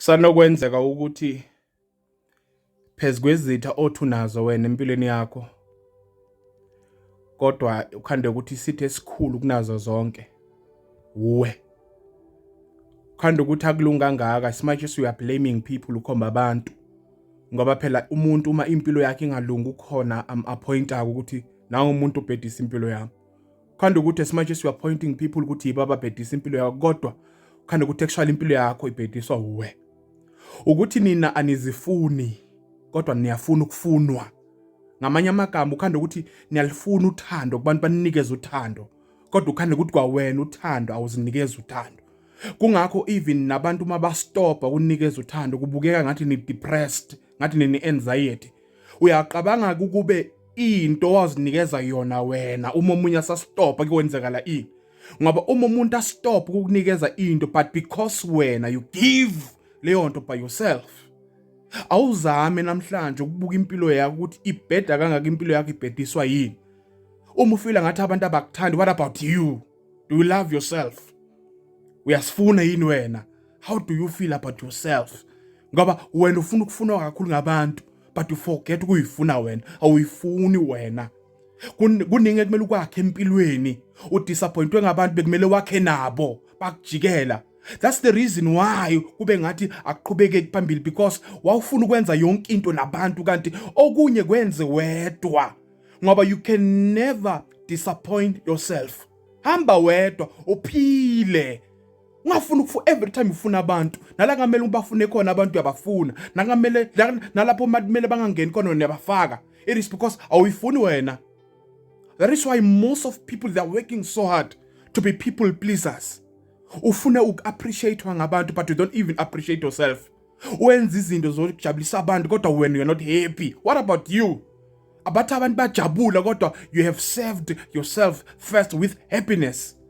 Kusanokwenzeka ukuthi phezu kwezitha othi unazo wena empilweni yakho, kodwa ukhande ukuthi isitha esikhulu kunazo zonke uwe. Ukhande ukuthi akulunga kangaka as much as you are blaming people ukhomba abantu, ngoba phela umuntu uma impilo yakhe ingalungi ukhona appointa ukuthi nawe umuntu ubhedisa impilo yami. Ukhande ukuthi as much as you are pointing people ukuthi yibo ababhedisa impilo yakho, kodwa ukhande ukuthi actually impilo yakho ibhediswa uwe. Ukuthi nina anizifuni kodwa niyafuna ukufunwa. Ngamanye amagama ukhande ukuthi niyalifuna uthando kubantu banikeze uthando, kodwa ukhande ukuthi kwawena uthando awuzinikeza uthando. Kungakho even nabantu mabastopha ukunikeza uthando kubukeka ngathi ni depressed, ngathi nini anxiety. Uyaqabanga ukube into wazinikeza yona wena uma umunye asastopha kwenzekala ini. Ngoba uma umuntu astopha ukukunikeza into but because wena you give leyo nto by yourself, awuzame namhlanje ukubuka impilo yakho ukuthi ibheda kangaka impilo yakho ibhediswa yini. Uma ufila ngathi abantu abakuthandi, what about you? Do you love yourself? Uyasifuna yini wena? How do you feel about yourself? Ngoba wena ufuna ukufunwa kakhulu ngabantu but you forget ukuyifuna wena. Awuyifuni wena. Kuningi ekumele ukwakhe empilweni, udisappointwe ngabantu bekumele wakhe nabo bakujikela. That's the reason why kube ngathi aqhubeke phambili, because wawufuna ukwenza yonke into nabantu kanti okunye kwenze wedwa. Ngoba you can never disappoint yourself. Hamba wedwa uphile. Ungafuna every time ufuna abantu, nala ngamele ubafune khona abantu uyabafuna, nangamele nalapho kumele bangangeni khona uyabafaka. It is because awuyifuni wena. That is why most of people, they are working so hard to be people pleasers. Ufuna uku-appreciate ngabantu but you don't even appreciate yourself. Wenza izinto zokujabulisa abantu kodwa when you are not happy. What about you? Abathi abantu bajabula kodwa you have served yourself first with happiness.